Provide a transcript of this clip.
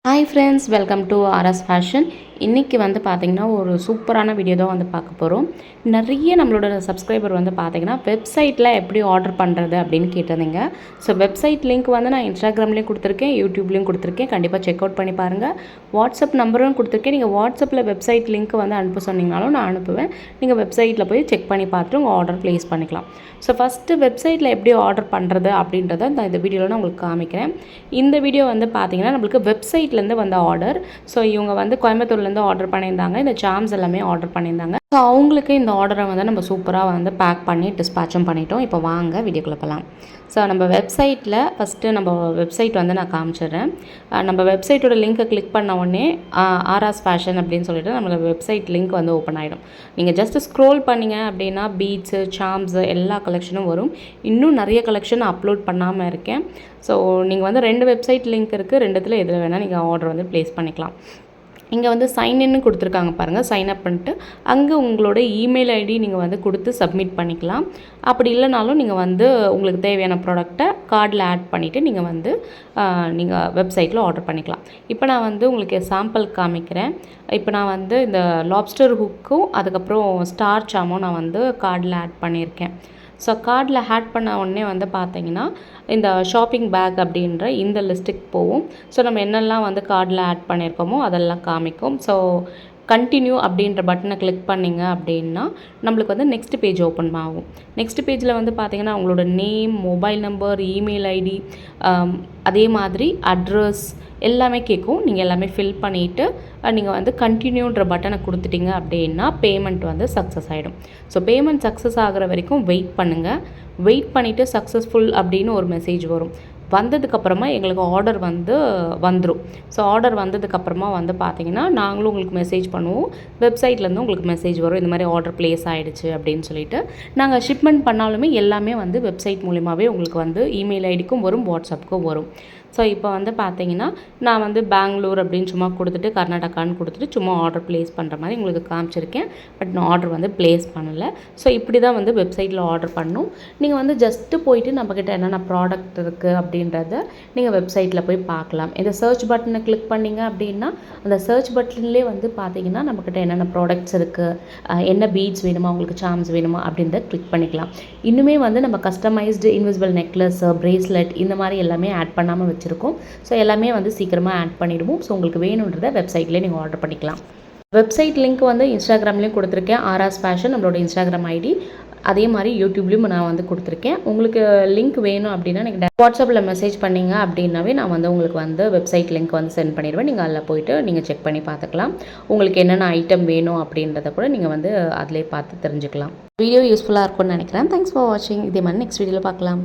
Hi friends, welcome to RS Fashion. இன்றைக்கி வந்து பார்த்திங்கன்னா ஒரு சூப்பரான வீடியோ தான் வந்து பார்க்க போகிறோம். நிறைய நம்மளோட சப்ஸ்கிரைபர் வந்து பார்த்திங்கன்னா வெப்சைட்டில் எப்படி ஆர்டர் பண்ணுறது அப்படின்னு கேட்டிருந்தீங்க. ஸோ வெப்சைட் லிங்க் வந்து நான் இன்ஸ்டாகிராம்லேயும் கொடுத்துருக்கேன், யூடியூப்லேயும் கொடுத்துருக்கேன். கண்டிப்பாக செக் அவுட் பண்ணி பாருங்கள். வாட்ஸ்அப் நம்பரும் கொடுத்துருக்கேன். நீங்கள் வாட்ஸ்அப்பில் வெப்சைட் லிங்க் வந்து அனுப்ப சொன்னீங்கனாலும் நான் அனுப்புவேன். நீங்கள் வெப்சைட்டில் போய் செக் பண்ணி பார்த்துட்டு உங்கள் ஆர்டர் ப்ளேஸ் பண்ணிக்கலாம். ஸோ ஃபஸ்ட்டு வெப்சைட்டில் எப்படி ஆர்டர் பண்ணுறது அப்படின்றத நான் இந்த வீடியோவில் நான் உங்களுக்கு காமிக்கிறேன். இந்த வீடியோ வந்து பார்த்திங்கன்னா நம்மளுக்கு வெப்சைட்லேருந்து வந்த ஆர்டர். ஸோ இவங்க வந்து கோயம்புத்தூர்லேருந்து ஆர்டர் பண்ணியிருந்தாங்க. இந்த சார்ம்ஸ் எல்லாமே ஆர்டர் பண்ணியிருந்தாங்க. ஸோ அவங்களுக்கு இந்த ஆர்டரை வந்து நம்ம சூப்பராக வந்து பேக் பண்ணி டிஸ்பேச்சும் பண்ணிட்டோம். இப்போ வாங்க வீடியோக்குள்ளே போகலாம். ஸோ நம்ம வெப்சைட்டில் ஃபஸ்ட்டு நம்ம வெப்சைட் வந்து நான் காமிச்சிடுறேன். நம்ம வெப்சைட்டோட லிங்க்கை கிளிக் பண்ண உடனே ஆர்எஸ் ஃபேஷன் அப்படின்னு சொல்லிட்டு நம்மளோட வெப்சைட் லிங்க் வந்து ஓப்பன் ஆகிடும். நீங்கள் ஜஸ்ட்டு ஸ்க்ரோல் பண்ணிங்க அப்படின்னா பீட்ஸு, சார்ம்ஸு எல்லா கலெக்ஷனும் வரும். இன்னும் நிறைய கலெக்ஷன் அப்லோட் பண்ணாமல் இருக்கேன். ஸோ நீங்கள் வந்து 2 வெப்சைட் லிங்க் இருக்குது. 2த்தில் எதில் வேணால் நீங்கள் ஆர்டர் வந்து ப்ளேஸ் பண்ணிக்கலாம். இங்கே வந்து சைன்இன்னு கொடுத்துருக்காங்க பாருங்கள். சைன் அப் பண்ணிட்டு அங்கே உங்களோட இமெயில் ஐடி நீங்கள் வந்து கொடுத்து சப்மிட் பண்ணிக்கலாம். அப்படி இல்லைனாலும் நீங்கள் வந்து உங்களுக்கு தேவையான ப்ராடக்டை கார்டில் ஆட் பண்ணிவிட்டு நீங்கள் வந்து நீங்கள் வெப்சைட்டில் ஆர்டர் பண்ணிக்கலாம். இப்போ நான் வந்து உங்களுக்கு சாம்பிள் காமிக்கிறேன். இப்போ நான் வந்து இந்த லாப்ஸ்டர் ஹுக்கும் அதுக்கப்புறம் ஸ்டார் சாமும் நான் வந்து கார்டில் ஆட் பண்ணியிருக்கேன். ஸோ கார்டில் ஆட் பண்ண உடனே வந்து பார்த்தீங்கன்னா இந்த ஷாப்பிங் பேக் அப்படின்ற இந்த லிஸ்ட்டுக்கு போகும். ஸோ நம்ம என்னெல்லாம் வந்து கார்டில் ஆட் பண்ணியிருக்கோமோ அதெல்லாம் காமிக்கும். ஸோ கண்டினியூ அப்படின்ற பட்டனை கிளிக் பண்ணிங்க அப்படின்னா நம்மளுக்கு வந்து நெக்ஸ்ட் பேஜ் ஓப்பன் ஆகும். நெக்ஸ்ட் பேஜில் வந்து பார்த்திங்கன்னா உங்களோட name, mobile number, email ID, அதே மாதிரி அட்ரஸ் எல்லாமே கேட்கும். நீங்கள் எல்லாமே ஃபில் பண்ணிவிட்டு நீங்கள் வந்து கண்டினியூன்ற பட்டனை கொடுத்துட்டிங்க அப்படின்னா பேமெண்ட் வந்து சக்ஸஸ் ஆகிடும். ஸோ பேமெண்ட் சக்ஸஸ் ஆகிற வரைக்கும் வெயிட் பண்ணுங்கள். வெயிட் பண்ணிவிட்டு சக்ஸஸ்ஃபுல் அப்படின்னு ஒரு மெசேஜ் வரும். வந்ததுக்கப்புறமா எங்களுக்கு ஆர்டர் வந்து வந்துடும். ஸோ ஆர்டர் வந்ததுக்கப்புறமா வந்து பார்த்திங்கன்னா நாங்களும் உங்களுக்கு மெசேஜ் பண்ணுவோம். வெப்சைட்லேருந்து உங்களுக்கு மெசேஜ் வரும், இந்த மாதிரி ஆர்டர் ப்ளேஸ் ஆகிடுச்சு அப்படின்னு சொல்லிட்டு. நாங்கள் ஷிப்மெண்ட் பண்ணாலுமே எல்லாமே வந்து வெப்சைட் மூலிமாவே உங்களுக்கு வந்து இமெயில் ஐடிக்கும் வரும், வாட்ஸ்அப்புக்கும் வரும். ஸோ இப்போ வந்து பார்த்திங்கன்னா நான் வந்து பெங்களூர் அப்படின்னு சும்மா கொடுத்துட்டு கர்நாடகான்னு கொடுத்துட்டு சும்மா ஆர்டர் ப்ளேஸ் பண்ணுற மாதிரி உங்களுக்கு காமிச்சிருக்கேன். பட் நான் ஆர்டர் வந்து ப்ளேஸ் பண்ணலை. ஸோ இப்படி தான் வந்து வெப்சைட்டில் ஆர்டர் பண்ணணும். நீங்கள் வந்து ஜஸ்ட்டு போயிட்டு நம்மக்கிட்ட என்னென்ன ப்ராடக்ட் இருக்குது அப்படின்றத நீங்கள் வெப்சைட்டில் போய் பார்க்கலாம். இந்த சர்ச் பட்டனை கிளிக் பண்ணிங்க அப்படின்னா அந்த சர்ச் பட்டன்லேயே வந்து பார்த்திங்கன்னா நம்மக்கிட்ட என்னென்ன ப்ராடக்ட்ஸ் இருக்குது, என்ன பீட்ஸ் வேணுமா, உங்களுக்கு சார்ம்ஸ் வேணுமா அப்படின்றத கிளிக் பண்ணிக்கலாம். இன்னுமே வந்து நம்ம கஸ்டமைஸ்டு இன்விசிபிள் நெக்லஸ், பிரேஸ்லெட் இந்த மாதிரி எல்லாமே ஆட் பண்ணாமல் வச்சுருக்கோம். ஸோ எல்லாமே வந்து சீக்கிரமாக ஆட் பண்ணிடுவோம். ஸோ உங்களுக்கு வேணுன்றதை வெப்சைட்லேயே நீங்கள் ஆர்டர் பண்ணிக்கலாம். வெப்சைட் லிங்க் வந்து இன்ஸ்டாகிராம்லேயும் கொடுத்துருக்கேன், ஆர்எஸ் ஃபேஷன் நம்மளோட இன்ஸ்டாகிராம் ஐடி. அதே மாதிரி யூடியூப்லேயும் நான் வந்து கொடுத்துருக்கேன். உங்களுக்கு லிங்க் வேணும் அப்படின்னா நீங்கள் வாட்ஸ்அப்பில் மெசேஜ் பண்ணிங்க அப்படின்னாவே நான் வந்து உங்களுக்கு வந்து வெப்சைட் லிங்க் வந்து சென்ட் பண்ணிடுவேன். நீங்கள் அதில் போய்ட்டு நீங்கள் செக் பண்ணி பார்த்துக்கலாம். உங்களுக்கு என்னென்ன ஐட்டம் வேணும் அப்படின்றத கூட நீங்கள் வந்து அதிலே பார்த்து தெரிஞ்சுக்கலாம். வீடியோ யூஸ்ஃபுல்லாக இருக்கும்னு நினைக்கிறேன். தேங்க்ஸ் ஃபார் வாட்சிங். இதே மாதிரி நெக்ஸ்ட் வீடியோவில் பார்க்கலாம்.